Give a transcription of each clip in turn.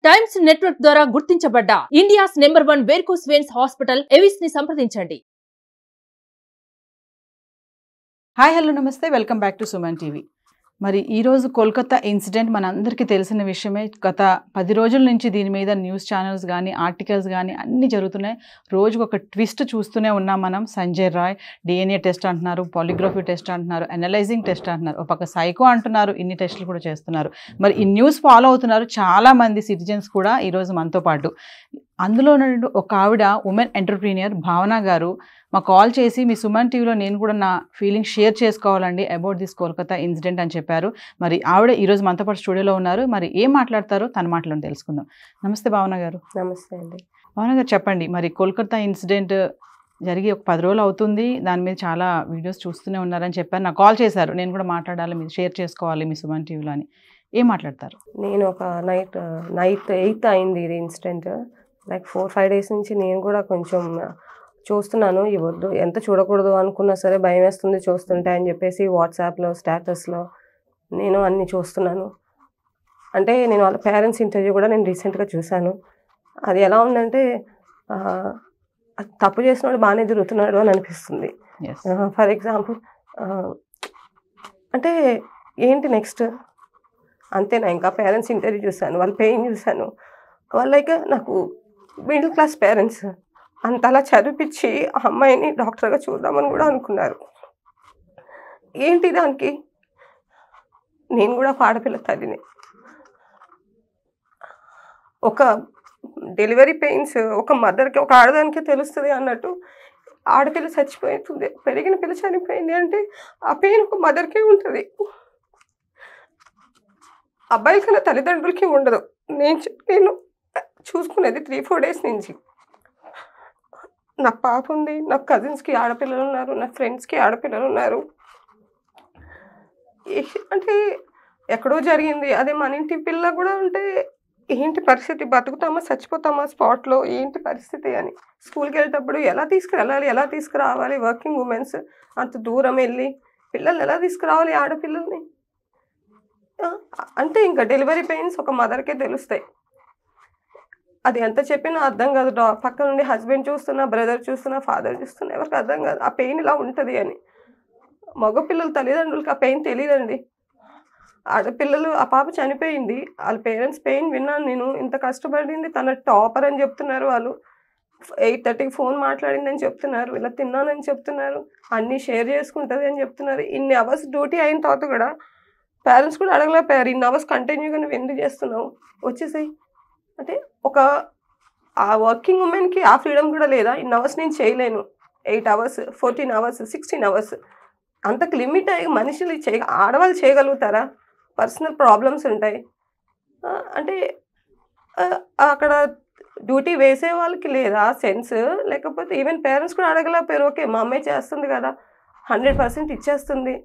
Times network ద్వారా గుర్తించబడ్డ India's number 1 varicose veins hospital Avis ని సంప్రదించండి. హాయ్ హలో నమస్తే, welcome back to Suman TV. మరి ఈరోజు కోల్కతా ఇన్సిడెంట్ మనందరికీ తెలిసిన విషయమే. గత 10 రోజుల నుంచి దీని మీద న్యూస్ ఛానల్స్ కానీ ఆర్టికల్స్ కానీ అన్నీ జరుగుతున్నాయి. రోజుకు ఒక ట్విస్ట్ చూస్తూనే ఉన్నాం మనం. సంజయ్ రాయ్ DNA టెస్ట్ అంటున్నారు, పాలిగ్రఫీ టెస్ట్ అంటున్నారు, అనలైజింగ్ టెస్ట్ అంటున్నారు, ఒక పక్క సైకో అంటున్నారు, ఇన్ని టెస్టులు కూడా చేస్తున్నారు. మరి ఈ న్యూస్ ఫాలో అవుతున్నారు చాలామంది సిటిజన్స్ కూడా ఈరోజు మనతో పాటు. అందులో ఒక ఆవిడ ఉమెన్ ఎంటర్ప్రీనియర్ భావన గారు మా కాల్ చేసి మీ సుమన్ టీవీలో నేను కూడా నా ఫీలింగ్ షేర్ చేసుకోవాలండి అబౌట్ దిస్ కోల్కతా ఇన్సిడెంట్ అని చెప్పారు. మరి ఆవిడ ఈరోజు మనతో పాటు స్టూడియోలో ఉన్నారు. మరి ఏం మాట్లాడతారో తన మాటలను తెలుసుకుందాం. నమస్తే భావన గారు. నమస్తే అండి. భావన గారు చెప్పండి, మరి కోల్కతా ఇన్సిడెంట్ జరిగి ఒక 10 రోజులు అవుతుంది, దాని మీద చాలా వీడియోస్ చూస్తూనే ఉన్నారని చెప్పారు. నాకు కాల్ చేశారు, నేను కూడా మాట్లాడాలి, మీరు షేర్ చేసుకోవాలి మీ సుమన్ టీవీలో అని. ఏం మాట్లాడతారు? నేను ఒక నైట్ 8 అయింది ఇది ఇన్సిడెంట్. లైక్ 4-5 డేస్ నుంచి నేను కూడా కొంచెం చూస్తున్నాను. ఇవ్వద్దు, ఎంత చూడకూడదు అనుకున్నా సరే భయం వేస్తుంది చూస్తుంటే అని చెప్పేసి వాట్సాప్లో స్టేటస్లో నేను అన్నీ చూస్తున్నాను. అంటే నేను వాళ్ళ పేరెంట్స్ ఇంటర్వ్యూ కూడా నేను రీసెంట్గా చూశాను. అది ఎలా ఉందంటే తప్పు చేసినాడు బాగానే తిరుగుతున్నాడు అని అనిపిస్తుంది. ఫర్ ఎగ్జాంపుల్ అంటే ఏంటి నెక్స్ట్ అంతేనా? ఇంకా పేరెంట్స్ ఇంటర్వ్యూ చూశాను, వాళ్ళ పెయిన్ చూశాను. వాళ్ళకి నాకు మిడిల్ క్లాస్ పేరెంట్స్ అంతలా చదివిపించి ఆ అమ్మాయిని డాక్టర్గా చూద్దామని కూడా అనుకున్నారు. ఏంటి దానికి? నేను కూడా ఆడపిల్ల తల్లిని. ఒక డెలివరీ పెయిన్స్ ఒక మదర్కి, ఒక ఆడదానికే తెలుస్తుంది అన్నట్టు ఆడపిల్ల చచ్చిపోతుంది, పెరిగిన పిల్ల చనిపోయింది అంటే ఆ పెయిన్ ఒక మదర్కే ఉంటుంది, అబ్బాయి కన్నా తల్లిదండ్రులకి ఉండదు. నేను చూసుకునేది 3-4 డేస్ నుంచి. నాకు పాప ఉంది, నా కజిన్స్కి ఆడపిల్లలు ఉన్నారు, నా ఫ్రెండ్స్కి ఆడపిల్లలు ఉన్నారు. అంటే ఎక్కడో జరిగింది, అదే మన ఇంటి పిల్ల కూడా ఉంటే ఏంటి పరిస్థితి? బతుకుతామా చచ్చిపోతామా స్పాట్లో, ఏంటి పరిస్థితి అని. స్కూల్కి వెళ్ళేటప్పుడు ఎలా తీసుకువెళ్ళాలి, ఎలా తీసుకురావాలి? వర్కింగ్ ఉమెన్స్ అంత దూరం వెళ్ళి పిల్లల్ని ఎలా తీసుకురావాలి, ఆడపిల్లల్ని? అంటే ఇంకా డెలివరీ పెయిన్స్ ఒక మదర్కే తెలుస్తాయి. అది ఎంత చెప్పినా అర్థం కాదు. పక్క నుండి హస్బెండ్ చూస్తున్నా, బ్రదర్ చూస్తున్నా, ఫాదర్ చూస్తున్నా, ఎవరికి అర్థం కాదు ఆ పెయిన్ ఇలా ఉంటుంది అని. మగపిల్లల తల్లిదండ్రులకి ఆ పెయిన్ తెలియదండి. ఆడపిల్లలు, ఆ పాప చనిపోయింది, వాళ్ళ పేరెంట్స్ పెయిన్ విన్నాను నేను. ఇంత కష్టపడింది, తన టాపర్ అని చెప్తున్నారు వాళ్ళు. 8:30కి ఫోన్ మాట్లాడిందని చెప్తున్నారు, ఇలా తిన్నానని చెప్తున్నారు, అన్నీ షేర్ చేసుకుంటుంది అని చెప్తున్నారు. ఇన్ని అవర్స్ డ్యూటీ అయిన తర్వాత కూడా పేరెంట్స్ కూడా అడగలేకపోయారు, ఇన్ని అవర్స్ కంటిన్యూగా నువ్వు ఎందుకు చేస్తున్నావు, వచ్చేసాయి అంటే. ఒక ఆ వర్కింగ్ ఉమెన్కి ఆ ఫ్రీడమ్ కూడా లేదా? ఇన్ని అవర్స్ నేను చేయలేను, 8 అవర్స్, 14 అవర్స్, 16 అవర్స్, అంతకు లిమిట్ అయ్యి మనుషులు ఆడవాళ్ళు చేయగలుగుతారా? పర్సనల్ ప్రాబ్లమ్స్ ఉంటాయి. అంటే అక్కడ డ్యూటీ వేసే వాళ్ళకి లేదా సెన్స్? లేకపోతే ఈవెన్ పేరెంట్స్ కూడా అడగలేకపోయారు, ఓకే మా అమ్మాయి చేస్తుంది కదా 100% ఇచ్చేస్తుంది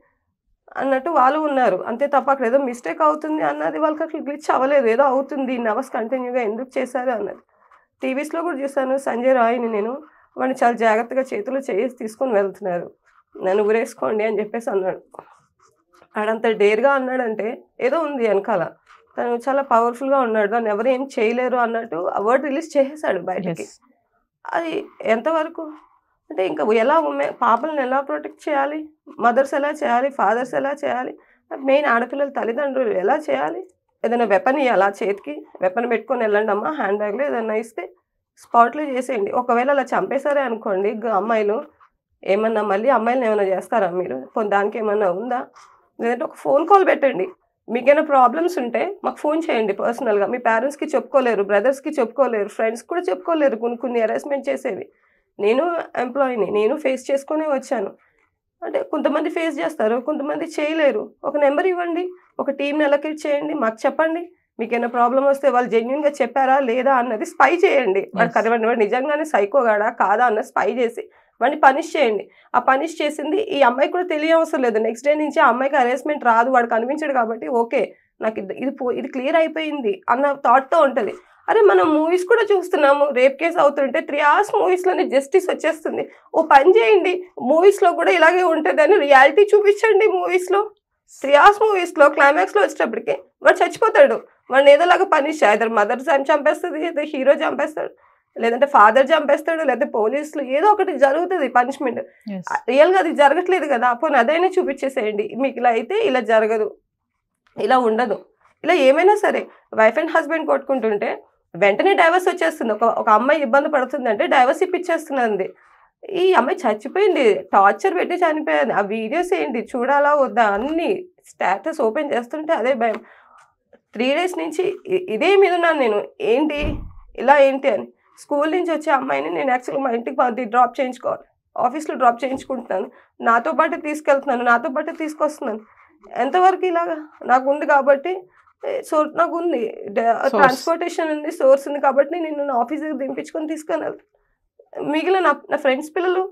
అన్నట్టు వాళ్ళు ఉన్నారు. అంతే తప్ప అక్కడ ఏదో మిస్టేక్ అవుతుంది అన్నది వాళ్ళకి అట్లా గ్లిచ్ అవ్వలేదు. ఏదో అవుతుంది, ఇన్ని అవర్స్ కంటిన్యూగా ఎందుకు చేశారు అన్నది. టీవీస్లో కూడా చూశాను సంజయ్ రాయ్ని నేను. వాడిని చాలా జాగ్రత్తగా చేతులు చేసి తీసుకొని వెళ్తున్నారు, నన్ను ఊరేసుకోండి అని చెప్పేసి అన్నాడు. ఆడంత డేర్గా అన్నాడంటే ఏదో ఉంది వెనకాల. తను చాలా పవర్ఫుల్గా ఉన్నాడు, దాన్ని ఎవరు ఏం చేయలేరు అన్నట్టు ఆ వర్డ్ రిలీజ్ చేసేసాడు బయటకి. అది ఎంతవరకు అంటే ఇంకా ఎలా పాపలను ఎలా ప్రొటెక్ట్ చేయాలి, మదర్స్ ఎలా చేయాలి, ఫాదర్స్ ఎలా చేయాలి, మెయిన్ ఆడపిల్లల తల్లిదండ్రులు ఎలా చేయాలి? ఏదైనా వెపన్ ఇవ్వాలా చేతికి? వెపన్ పెట్టుకొని వెళ్ళండి అమ్మా, హ్యాండ్ బ్యాగ్లో ఏదైనా ఇస్తే స్పాట్లో చేసేయండి. ఒకవేళ అలా చంపేశారే అనుకోండి అమ్మాయిలు, ఏమన్నా మళ్ళీ అమ్మాయిలను ఏమైనా చేస్తారా మీరు? దానికి ఏమన్నా ఉందా? లేదంటే ఒక ఫోన్ కాల్ పెట్టండి. మీకైనా ప్రాబ్లమ్స్ ఉంటే మాకు ఫోన్ చేయండి పర్సనల్గా. మీ పేరెంట్స్కి చెప్పుకోలేరు, బ్రదర్స్కి చెప్పుకోలేరు, ఫ్రెండ్స్ కూడా చెప్పుకోలేరు. కొన్ని హెరాస్మెంట్ చేసేవి నేను ఎంప్లాయీని, నేను ఫేస్ చేసుకునే వచ్చాను. అంటే కొంతమంది ఫేస్ చేస్తారు, కొంతమంది చేయలేరు. ఒక నెంబర్ ఇవ్వండి, ఒక టీంని అలొకేట్ చేయండి, మాకు చెప్పండి. మీకైనా ప్రాబ్లం వస్తే వాళ్ళు జెన్యున్గా చెప్పారా లేదా అన్నది స్పై చేయండి. వాడు నిజంగానే సైకోగాడా కాదా అన్నది స్పై చేసి వాడిని పనిష్ చేయండి. ఆ పనిష్ చేసింది ఈ అమ్మాయికి కూడా తెలియవసరం లేదు. నెక్స్ట్ డే నుంచి ఆ అమ్మాయికి హెరాస్మెంట్ రాదు, వాడు కనిపించాడు కాబట్టి ఓకే నాకు ఇది క్లియర్ అయిపోయింది అన్న థాట్తో ఉంటుంది. అరే మనం మూవీస్ కూడా చూస్తున్నాము, రేప్ కేసు అవుతుంటే 3 hours మూవీస్లోనే జస్టిస్ వచ్చేస్తుంది. ఓ పని చేయండి, మూవీస్లో కూడా ఇలాగే ఉంటుంది అని రియాలిటీ చూపించండి. మూవీస్లో 3 hours మూవీస్లో క్లైమాక్స్లో వచ్చేటప్పటికి వాడు చచ్చిపోతాడు. వాడిని ఏదోలాగా పనిష్ అయితే మదర్ చంపేస్తుంది, ఏదో హీరో చంపేస్తాడు, లేదంటే ఫాదర్ చంపేస్తాడు, లేదంటే పోలీసులు, ఏదో ఒకటి జరుగుతుంది పనిష్మెంట్. రియల్గా అది జరగట్లేదు కదా, పోనీ అదైనా చూపించేసేయండి. మీకు ఇలా అయితే ఇలా జరగదు, ఇలా ఉండదు. ఇలా ఏమైనా సరే వైఫ్ అండ్ హస్బెండ్ కొట్టుకుంటుంటే వెంటనే డైవర్స్ వచ్చేస్తుంది. ఒక అమ్మాయి ఇబ్బంది పడుతుందంటే డైవర్స్ ఇప్పించేస్తున్నది. ఈ అమ్మాయి చచ్చిపోయింది, టార్చర్ పెట్టి చనిపోయింది. ఆ వీడియోస్ ఏంటి, చూడాలా వద్దా, అన్ని స్టేటస్ ఓపెన్ చేస్తుంటే అదే భయం. 3 days నుంచి ఇదే మీద ఉన్నాను నేను, ఏంటి ఇలా ఏంటి అని. స్కూల్ నుంచి వచ్చే అమ్మాయిని నేను యాక్చువల్గా మా ఇంటికి డ్రాప్ చేయించుకోవాలి, ఆఫీస్లో డ్రాప్ చేయించుకుంటున్నాను, నాతో పాటు తీసుకెళ్తున్నాను, నాతో పాటు తీసుకొస్తున్నాను. ఎంతవరకు ఇలాగా నాకు ఉంది కాబట్టి నాకు ఉంది ట్రాన్స్పోర్టేషన్ ఉంది, సోర్స్ ఉంది కాబట్టి నేను నా ఆఫీస్ దగ్గర దింపించుకొని తీసుకొని వెళ్తాను. మిగిలిన నా ఫ్రెండ్స్ పిల్లలు,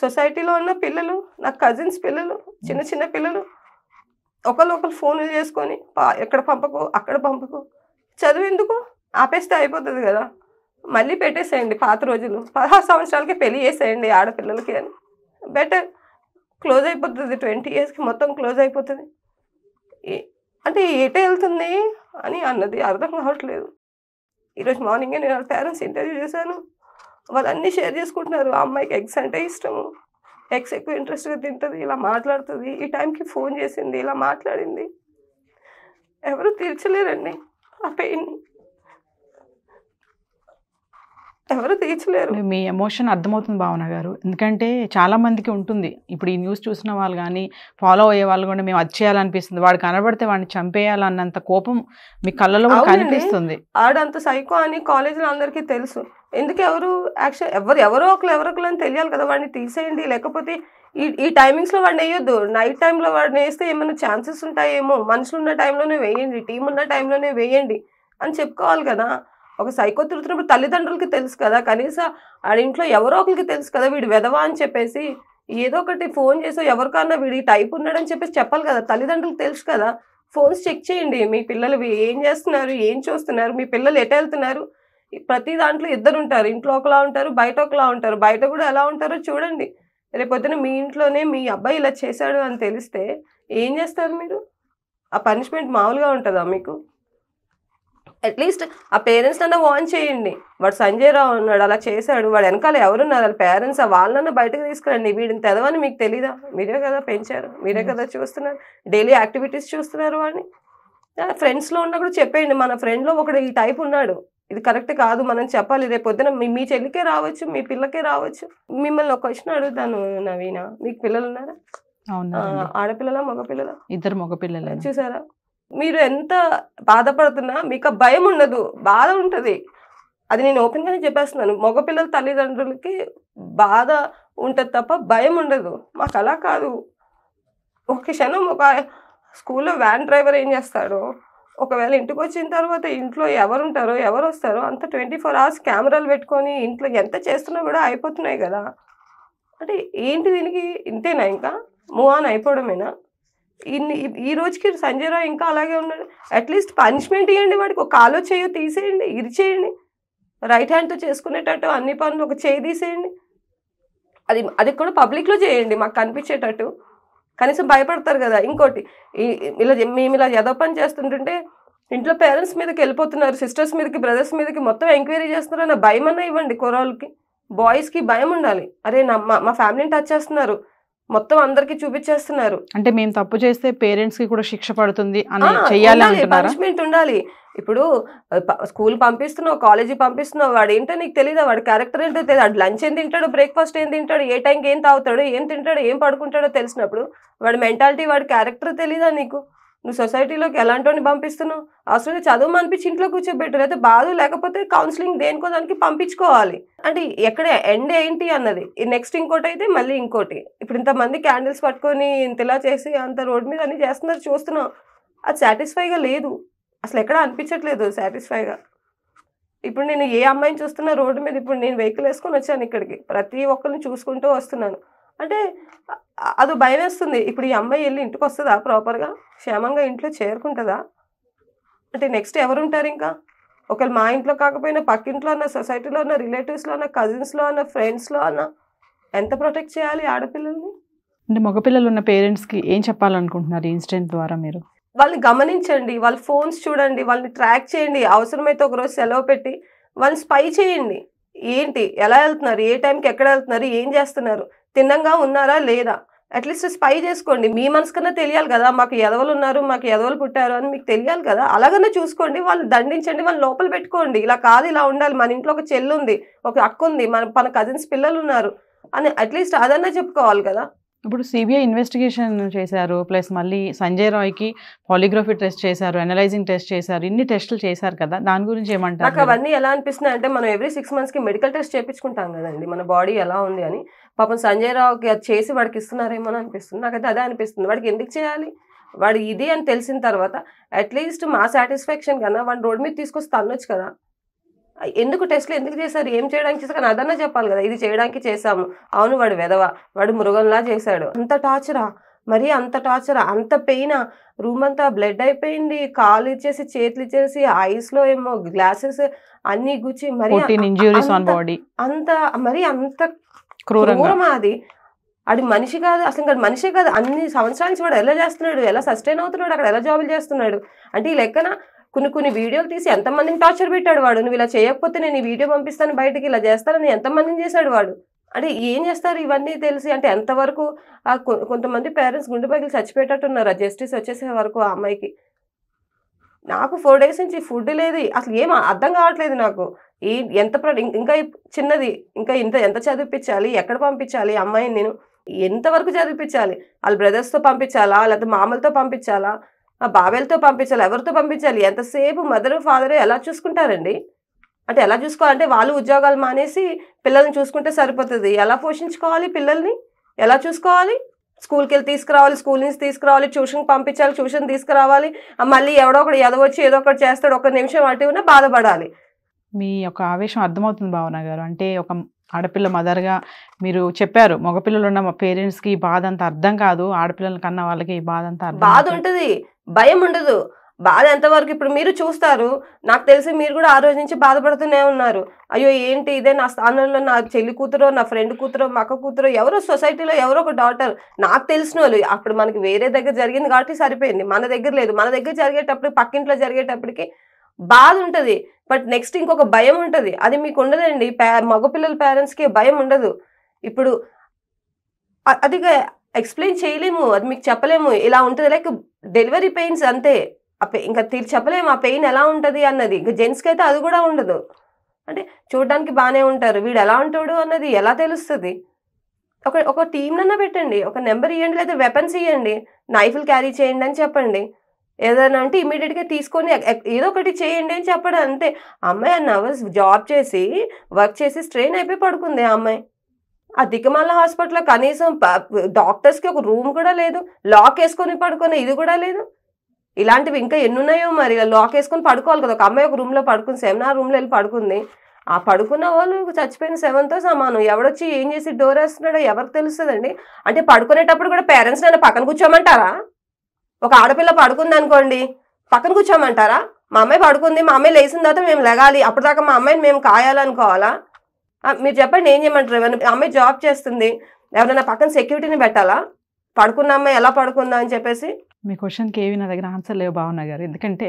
సొసైటీలో ఉన్న పిల్లలు, నా కజిన్స్ పిల్లలు, చిన్న చిన్న పిల్లలు ఒకరు ఫోన్లు చేసుకొని ఎక్కడ పంపకు అక్కడ పంపకు, చదువు ఆపేస్తే అయిపోతుంది కదా, మళ్ళీ పెట్టేసేయండి పాత రోజులు. 16 సంవత్సరాలకి పెళ్లి చేసేయండి ఆడపిల్లలకి అని, బెటర్. క్లోజ్ అయిపోతుంది 20 yearsకి మొత్తం క్లోజ్ అయిపోతుంది. అంటే ఎటే వెళ్తుంది అని అన్నది అర్థం కావట్లేదు. ఈరోజు మార్నింగే నేను వాళ్ళ పేరెంట్స్ ఇంటర్వ్యూ చేశాను, వాళ్ళన్నీ షేర్ చేసుకుంటున్నారు. ఆ అమ్మాయికి ఎగ్స్ అంటే ఇష్టము, ఎగ్స్ ఎక్కువ ఇంట్రెస్ట్గా తింటుంది, ఇలా మాట్లాడుతుంది, ఈ టైంకి ఫోన్ చేసింది, ఇలా మాట్లాడింది. ఎవరు తీర్చలేరండి ఆ పెయిన్ని, ఎవరు తీర్చలేరు. మీ ఎమోషన్ అర్థమవుతుంది భావన గారు, ఎందుకంటే చాలా మందికి ఉంటుంది. ఇప్పుడు ఈ న్యూస్ చూసిన వాళ్ళు కానీ ఫాలో అయ్యే వాళ్ళు కూడా మేము అది చేయాలనిపిస్తుంది, వాడు కనబడితే వాడిని చంపేయాలన్నంత కోపం మీ కళ్ళలో కూడా కనిపిస్తుంది. ఆడంత సైకో అని కాలేజీలో అందరికీ తెలుసు. ఎందుకు ఎవరు యాక్షన్ ఎవరో ఒకరు అని తెలియాలి కదా, వాడిని తీసేయండి. లేకపోతే ఈ టైమింగ్స్లో వాడిని వేయొద్దు, నైట్ టైంలో వాడిని వేస్తే ఏమైనా ఛాన్సెస్ ఉంటాయేమో, మనుషులు ఉన్న టైంలోనే వేయండి, టీం ఉన్న టైంలోనే వేయండి అని చెప్పుకోవాలి కదా. ఒక సైకో తిరుగుతున్నప్పుడు తల్లిదండ్రులకి తెలుసు కదా, కనీసం ఆడింట్లో ఎవరో ఒకరికి తెలుసు కదా వీడు వెధవా అని చెప్పేసి, ఏదో ఒకటి ఫోన్ చేసి ఎవరికన్నా వీడి టైప్ ఉన్నాడని చెప్పేసి చెప్పాలి కదా. తల్లిదండ్రులకు తెలుసు కదా, ఫోన్స్ చెక్ చేయండి, మీ పిల్లలు ఏం చేస్తున్నారు, ఏం చూస్తున్నారు, మీ పిల్లలు ఎటు వెళ్తున్నారు. ప్రతి దాంట్లో 2 ఉంటారు, ఇంట్లో ఒకలా ఉంటారు, బయట ఒకలా ఉంటారు. బయట కూడా ఎలా ఉంటారో చూడండి. రేపొద్దున మీ ఇంట్లోనే మీ అబ్బాయి ఇలా చేశాడు అని తెలిస్తే ఏం చేస్తారు మీరు? ఆ పనిష్మెంట్ మామూలుగా ఉంటుందా మీకు? అట్లీస్ట్ ఆ పేరెంట్స్ అన్నా వార్న్ చేయండి, వాడు సంజయ్ రావు ఉన్నాడు అలా చేశాడు, వాడు వెనకాల ఎవరున్నారు వాళ్ళ పేరెంట్స్, వాళ్ళన్నా బయటకు తీసుకురండి. వీడిని తెదవని మీకు తెలీదా? మీరే కదా పెంచారు, మీరే కదా చూస్తున్నారు, డైలీ యాక్టివిటీస్ చూస్తున్నారు. వాడిని ఫ్రెండ్స్లో ఉన్నా కూడా చెప్పేయండి, మన ఫ్రెండ్లో ఒకడు ఈ టైప్ ఉన్నాడు, ఇది కరెక్ట్ కాదు, మనం చెప్పాలి. రేపు పొద్దున మీ చెల్లికే రావచ్చు, మీ పిల్లకే రావచ్చు. మిమ్మల్ని ఒక క్వశ్చన్ అడుగుతాను నవీన, మీకు పిల్లలు ఉన్నారా? ఆడపిల్లలా మగపిల్లలా? 2 మగపిల్లలు. చూసారా, మీరు ఎంత బాధపడుతున్నా మీకు ఆ భయం ఉండదు, బాధ ఉంటుంది. అది నేను ఓపెన్గానే చెప్పేస్తున్నాను. మగపిల్లల తల్లిదండ్రులకి బాధ ఉంటుంది తప్ప భయం ఉండదు. మాకు అలా కాదు. ఒక క్షణం ఒక స్కూల్లో వ్యాన్ డ్రైవర్ ఏం చేస్తాడో, ఒకవేళ ఇంటికి వచ్చిన తర్వాత ఇంట్లో ఎవరు ఉంటారో ఎవరు వస్తారో అంత 24 hours కెమెరాలు పెట్టుకొని ఇంట్లో ఎంత చేస్తున్నా కూడా అయిపోతున్నాయి కదా. అంటే ఏంటి దీనికి, ఇంతేనా? ఇంకా మూవ్ ఆన్ అయిపోవడమేనా? ఈ రోజుకి సంజయ్ రావు ఇంకా అలాగే ఉన్నాడు. అట్లీస్ట్ పనిష్మెంట్ ఇవ్వండి వాడికి, ఒక కాలో చేయో తీసేయండి, ఇరిచేయండి. రైట్ హ్యాండ్తో చేసుకునేటట్టు అన్ని పనులు ఒక చేయి తీసేయండి. అది కూడా పబ్లిక్లో చేయండి, మాకు కనిపించేటట్టు. కనీసం భయపడతారు కదా. ఇంకోటి, మేము ఇలా ఏదో పని చేస్తుంటుంటే ఇంట్లో పేరెంట్స్ మీదకి వెళ్ళిపోతున్నారు, సిస్టర్స్ మీదకి, బ్రదర్స్ మీదకి మొత్తం ఎంక్వైరీ చేస్తున్నారు అన్న భయం అన్నా ఇవ్వండి. కుర్రాళ్ళకి, బాయ్స్కి భయం ఉండాలి. అరే మా ఫ్యామిలీని టచ్ చేస్తున్నారు, మొత్తం అందరికి చూపించేస్తున్నారు. అంటే మేము తప్పు చేస్తే పేరెంట్స్ కి కూడా శిక్ష పడుతుంది అని చేయాలి, పనిష్మెంట్ ఉండాలి. ఇప్పుడు స్కూల్ పంపిస్తున్నావు, కాలేజీ పంపిస్తున్నావు, వాడు ఏంటో నీకు తెలీదా? వాడి క్యారెక్టర్ ఏంటో తెలియదు. వాడు లంచ్ ఏం తింటాడు, బ్రేక్ఫాస్ట్ ఏం తింటాడు, ఏ టైంకి ఏం తాగుతాడు, ఏం తింటాడు, ఏం పడుకుంటాడో తెలిసినప్పుడు వాడి మెంటాలిటీ, వాడి క్యారెక్టర్ తెలీదా నీకు? నువ్వు సొసైటీలోకి ఎలాంటి పంపిస్తున్నావు? అసలు చదువు అనిపించి ఇంట్లో కూర్చోబెట్టారు, అయితే బాధ లేకపోతే కౌన్సిలింగ్ దేనికో దానికి పంపించుకోవాలి. అంటే ఎక్కడ ఎండ్ ఏంటి అన్నది. నెక్స్ట్ ఇంకోటి అయితే మళ్ళీ ఇంకోటి. ఇప్పుడు ఇంతమంది క్యాండిల్స్ పట్టుకొని ఇంతలా చేసి అంత రోడ్ మీద అన్ని చేస్తున్నారు, చూస్తున్నాం. అది సాటిస్ఫైగా లేదు, అసలు ఎక్కడ అనిపించట్లేదు సాటిస్ఫైగా. ఇప్పుడు నేను ఏ అమ్మాయిని చూస్తున్నా రోడ్డు మీద, ఇప్పుడు నేను వెహికల్ వేసుకొని వచ్చాను ఇక్కడికి, ప్రతి ఒక్కరిని చూసుకుంటూ వస్తున్నాను. అంటే అది భయం వేస్తుంది. ఇప్పుడు ఈ అమ్మాయి వెళ్ళి ఇంటికి వస్తుందా, ప్రాపర్గా క్షేమంగా ఇంట్లో చేరుకుంటుందా? అంటే నెక్స్ట్ ఎవరుంటారు ఇంకా? ఒకవేళ మా ఇంట్లో కాకపోయినా పక్కింట్లో అన్న, సొసైటీలో అన్న, రిలేటివ్స్లో అన్న, కజిన్స్లో అన్న, ఫ్రెండ్స్లో అన్న ఎంత ప్రొటెక్ట్ చేయాలి ఆడపిల్లల్ని? అంటే మగపిల్లలు ఉన్న పేరెంట్స్కి ఏం చెప్పాలనుకుంటున్నారు ఈ ఇన్సిడెంట్ ద్వారా మీరు? వాళ్ళని గమనించండి, వాళ్ళ ఫోన్స్ చూడండి, వాళ్ళని ట్రాక్ చేయండి, అవసరమైతే ఒకరోజు సెలవు పెట్టి వాళ్ళని స్పై చేయండి. ఏంటి, ఎలా వెళ్తున్నారు, ఏ టైంకి ఎక్కడ వెళ్తున్నారు, ఏం చేస్తున్నారు, తిన్నంగా ఉన్నారా లేదా, అట్లీస్ట్ స్పై చేసుకోండి. మీ మనసు కన్నా తెలియాలి కదా, మాకు ఎదవలు ఉన్నారు, మాకు ఎదవలు పుట్టారు అని మీకు తెలియాలి కదా. అలాగనే చూసుకోండి, వాళ్ళు దండించండి, వాళ్ళు లోపల పెట్టుకోండి. ఇలా కాదు, ఇలా ఉండాలి, మన ఇంట్లో ఒక చెల్లి ఉంది, ఒక అక్క ఉంది, మన కజిన్స్ పిల్లలు ఉన్నారు అని అట్లీస్ట్ అదన్నా చెప్పుకోవాలి కదా. ఇప్పుడు సిబిఐ ఇన్వెస్టిగేషన్ చేశారు, ప్లస్ మళ్ళీ సంజయ్ రాయ్కి పాలిగ్రఫీ టెస్ట్ చేశారు, అనలైజింగ్ టెస్ట్ చేశారు, ఇన్ని టెస్టులు చేశారు కదా, దాని గురించి ఏమంటారు? నాకు అవన్నీ ఎలా అనిపిస్తున్నాయి అంటే, మనం ఎవ్రీ 6 monthsకి మెడికల్ టెస్ట్ చేయించుకుంటాం కదండి, మన బాడీ ఎలా ఉంది అని. పాపం సంజయ్ రావుకి అది చేసి వాడికి ఇస్తున్నారేమో అని అనిపిస్తుంది. నాకైతే అదే అనిపిస్తుంది. వాడికి ఎందుకు చేయాలి? వాడు ఇది అని తెలిసిన తర్వాత అట్లీస్ట్ మా సాటిస్ఫాక్షన్ కన్నా వాడిని రోడ్ మీద తీసుకొస్తే తన్నొచ్చు కదా. ఎందుకు టెస్ట్లు ఎందుకు చేశారు, ఏం చేయడానికి చేశారు కానీ అదన్నా చెప్పాలి కదా. ఇది చేయడానికి చేశాము, అవును వాడు వెధవ, వాడు మృగంలా చేశాడు. అంత టార్చరా, మరీ అంత టార్చరా, అంత పెయినా, రూమ్ అంతా బ్లడ్ అయిపోయింది, కాలు ఇచ్చేసి చేతులు ఇచ్చేసి ఐస్లో ఏమో గ్లాసెస్ అన్ని గుచ్చి మరి అంత మరి అంత క్రూరమా అది. అది మనిషి కాదు అసలు, ఇంకా మనిషే కాదు. అన్ని సంవత్సరాల నుంచి వాడు ఎలా చేస్తున్నాడు, ఎలా సస్టైన్ అవుతున్నాడు, అక్కడ ఎలా జాబులు చేస్తున్నాడు అంటే ఈ లెక్కన కొన్ని వీడియోలు తీసి ఎంతమందిని టార్చర్ పెట్టాడు వాడు. నువ్వు ఇలా చేయకపోతే నేను ఈ వీడియో పంపిస్తాను బయటకి, ఇలా చేస్తానని ఎంతమందిని చేశాడు వాడు. అంటే ఏం చేస్తారు ఇవన్నీ తెలిసి అంటే ఎంతవరకు కొంతమంది పేరెంట్స్ గుండె పగిలి చచ్చిపోయేటట్టున్నారు ఆ జస్టిస్ వచ్చేసే వరకు ఆ అమ్మాయికి. నాకు 4 days నుంచి ఫుడ్ లేదు, అసలు ఏం అర్థం కావట్లేదు నాకు. ఎంత ఇంకా చిన్నది, ఇంకా ఎంత చదివిపించాలి, ఎక్కడ పంపించాలి అమ్మాయిని, నేను ఎంతవరకు చదివిపించాలి? వాళ్ళ బ్రదర్స్తో పంపించాలా, లేకపోతే మామలతో పంపించాలా, బాబాయ్లతో పంపించాలి, ఎవరితో పంపించాలి? ఎంతసేపు మదరు ఫాదరు ఎలా చూసుకుంటారండి? అంటే ఎలా చూసుకోవాలంటే వాళ్ళు ఉద్యోగాలు మానేసి పిల్లల్ని చూసుకుంటే సరిపోతుంది. ఎలా పోషించుకోవాలి పిల్లల్ని, ఎలా చూసుకోవాలి? స్కూల్కి వెళ్ళి తీసుకురావాలి, స్కూల్ నుంచి తీసుకురావాలి, ట్యూషన్కి పంపించాలి, ట్యూషన్ తీసుకురావాలి, మళ్ళీ ఎవడో ఒకటి ఎదవచ్చి ఏదో ఒకటి చేస్తాడు, 1 నిమిషం అటు ఉన్నా బాధపడాలి. మీ యొక్క ఆవేశం అర్థమవుతుంది భావన గారు. అంటే ఒక ఆడపిల్ల మదర్గా మీరు చెప్పారు, మగపిల్లలు ఉన్న పేరెంట్స్కి బాధ అంత అర్థం కాదు, ఆడపిల్లల కన్నా వాళ్ళకి బాధ అంత బాధ ఉంటుంది, భయం ఉండదు. బాధ ఎంతవరకు ఇప్పుడు మీరు చూస్తారు, నాకు తెలిసి మీరు కూడా ఆ రోజు నుంచి బాధపడుతూనే ఉన్నారు. అయ్యో ఏంటి ఇదే, నా స్థానంలో నా చెల్లి కూతురో, నా ఫ్రెండ్ కూతురో, మా అక్క కూతురో, ఎవరో సొసైటీలో ఎవరో ఒక డాటర్, నాకు తెలిసిన వాళ్ళు. అప్పుడు మనకి వేరే దగ్గర జరిగింది కాబట్టి సరిపోయింది, మన దగ్గర లేదు. మన దగ్గర జరిగేటప్పుడు, పక్కింట్లో జరిగేటప్పటికి బాధ ఉంటుంది, బట్ నెక్స్ట్ ఇంకొక భయం ఉంటుంది. అది మీకు ఉండదండి. మగపిల్లల పేరెంట్స్కి భయం ఉండదు. ఇప్పుడు అది ఎక్స్ప్లెయిన్ చేయలేము, అది మీకు చెప్పలేము. ఇలా ఉంటుంది, లైక్ డెలివరీ పెయిన్స్ అంతే. ఇంకా చెప్పలేము ఆ పెయిన్ ఎలా ఉంటుంది అన్నది. ఇంకా జెంట్స్కి అయితే అది కూడా ఉండదు. అంటే చూడడానికి బాగానే ఉంటారు, వీడు ఎలా ఉంటాడు అన్నది ఎలా తెలుస్తుంది? ఒక టీంనన్నా పెట్టండి, ఒక నెంబర్ ఇవ్వండి, లేదా వెపన్స్ ఇవ్వండి, నైఫ్లు క్యారీ చేయండి అని చెప్పండి. ఏదైనా అంటే ఇమీడియట్గా తీసుకొని ఏదో ఒకటి చేయండి అని చెప్పడం అంతే. అమ్మాయి అన్న అవర్స్ జాబ్ చేసి వర్క్ చేసి స్ట్రెయిన్ అయిపోయి పడుకుంది ఆ అమ్మాయి. ఆ దిక్కుమాల హాస్పిటల్లో కనీసం డాక్టర్స్కి ఒక రూమ్ కూడా లేదు, లాక్ వేసుకొని పడుకునే ఇది కూడా లేదు. ఇలాంటివి ఇంకా ఎన్నున్నాయో మరి. లాక్ వేసుకొని పడుకోవాలి కదా. ఒక అమ్మాయి ఒక రూమ్లో పడుకుంది, సెమినార్ రూమ్లో వెళ్ళి పడుకుంది. ఆ పడుకున్న వాళ్ళు చచ్చిపోయిన 7తో సమానం. ఎవడొచ్చి ఏం చేసి డోర్ వేస్తున్నాడో ఎవరికి తెలుస్తుందండి? అంటే పడుకునేటప్పుడు కూడా పేరెంట్స్ నన్ను పక్కన కూర్చోమంటారా? ఒక ఆడపిల్ల పడుకుంది అనుకోండి, పక్కన కూర్చోమంటారా? మా అమ్మాయి పడుకుంది, మా అమ్మాయి లేచిన తర్వాత మేము లెగాలి, అప్పటిదాకా మా అమ్మాయిని మేము కాయాలనుకోవాలా? మీరు చెప్పండి, ఏం చేయమంటారు? ఎవరైనా అమ్మాయి జాబ్ చేస్తుంది, ఎవరైనా పక్కన సెక్యూరిటీని పెట్టాలా? పడుకున్న అమ్మాయి ఎలా పడుకుందా అని చెప్పేసి. మీ క్వశ్చన్కి ఏవి నా దగ్గర ఆన్సర్ లేవు భావన గారు, ఎందుకంటే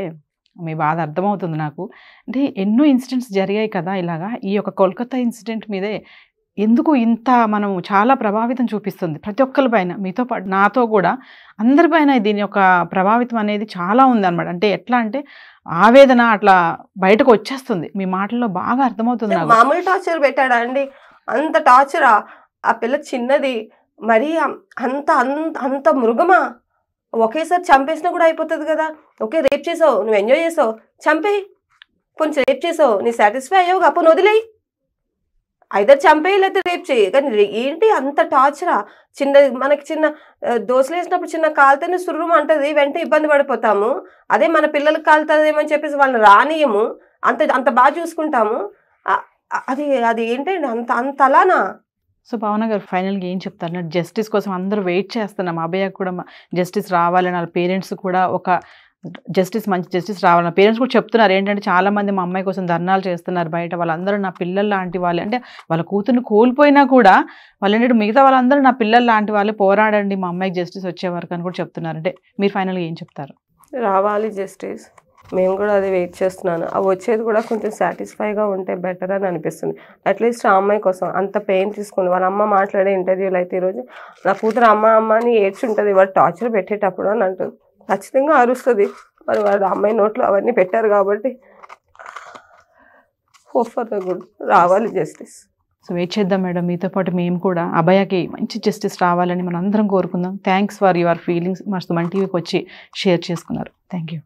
మీ బాధ అర్థమవుతుంది నాకు. అంటే ఎన్నో ఇన్సిడెంట్స్ జరిగాయి కదా ఇలాగా. ఈ యొక్క కోల్కతా ఇన్సిడెంట్ మీదే ఎందుకు ఇంత మనం చాలా ప్రభావితం చూపిస్తుంది ప్రతి ఒక్కరి పైన, మీతో పాటు నాతో కూడా అందరిపైన దీని యొక్క ప్రభావితం అనేది చాలా ఉందన్నమాట. అంటే ఎట్లా అంటే ఆవేదన అట్లా బయటకు వచ్చేస్తుంది, మీ మాటల్లో బాగా అర్థమవుతుంది. మామూలు టార్చర్ పెట్టాడా అండి? అంత టార్చరా? ఆ పిల్ల చిన్నది, మరి అంత అంత అంత మృగమా? ఒకేసారి చంపేసినా కూడా అయిపోతుంది కదా. ఓకే, రేప్ చేసావు, నువ్వు ఎంజాయ్ చేసావు, చంపేయి. కొంచెం రేప్ చేసావు, నీ సాటిస్ఫై అయ్యావు, అప్పుడు వదిలేయి. ఐదర్ చంపేయి లేకపోతే రేప్ చేయి. కానీ ఏంటి అంత టార్చరా? మనకి చిన్న దోశలు వేసినప్పుడు చిన్న కాలుతోనే సుర్రం అంటది, వెంటనే ఇబ్బంది పడిపోతాము. అదే మన పిల్లలకి కాలుతుందేమని చెప్పేసి వాళ్ళని రానియము, అంత బాగా చూసుకుంటాము. అది ఏంటండి అంత అలానా? సో భావన గారు ఫైనల్గా ఏం చెప్తారు? జస్టిస్ కోసం అందరూ వెయిట్ చేస్తున్నాం, అభయకు కూడా జస్టిస్ రావాలని, వాళ్ళ పేరెంట్స్ కూడా ఒక మంచి జస్టిస్ రావాలని పేరెంట్స్ కూడా చెప్తున్నారు. ఏంటంటే చాలామంది మా అమ్మాయి కోసం ధర్నాలు చేస్తున్నారు బయట, వాళ్ళందరూ నా పిల్లలు లాంటి వాళ్ళే, అంటే వాళ్ళ కూతుర్ని కోల్పోయినా కూడా వాళ్ళు ఏంటంటే మిగతా వాళ్ళందరూ నా పిల్లలు లాంటి వాళ్ళే, పోరాడండి మా అమ్మాయికి జస్టిస్ వచ్చే వరకు అని కూడా చెప్తున్నారు. అంటే మీరు ఫైనల్గా ఏం చెప్తారు? రావాలి జస్టిస్. మేము కూడా అది వెయిట్ చేస్తున్నాను. అవి వచ్చేది కూడా కొంచెం సాటిస్ఫైగా ఉంటే బెటర్ అని అనిపిస్తుంది. అట్లీస్ట్ ఆ అమ్మాయి కోసం అంత పెయిన్ తీసుకుంది. వాళ్ళ అమ్మ మాట్లాడే ఇంటర్వ్యూలో అయితే ఈరోజు నా కూతురు అమ్మ అమ్మ అని ఏడ్చుంటుంది, వాడు టార్చర్ పెట్టేటప్పుడు అని అంటుంది. ఖచ్చితంగా అరుస్తుంది. మరి వాడు అమ్మాయి నోట్లో అవన్నీ పెట్టారు కాబట్టి హోప్ ఫర్ ద గుడ్. రావాలి జస్టిస్. సో వెయిట్ చేద్దాం మేడం. మీతో పాటు మేము కూడా అభయకి మంచి జస్టిస్ రావాలని మనం అందరం కోరుకుందాం. థ్యాంక్స్ ఫర్ యువర్ ఫీలింగ్స్ మా సుమన్ టీవీకి వచ్చి షేర్ చేసుకున్నారు. Thank you.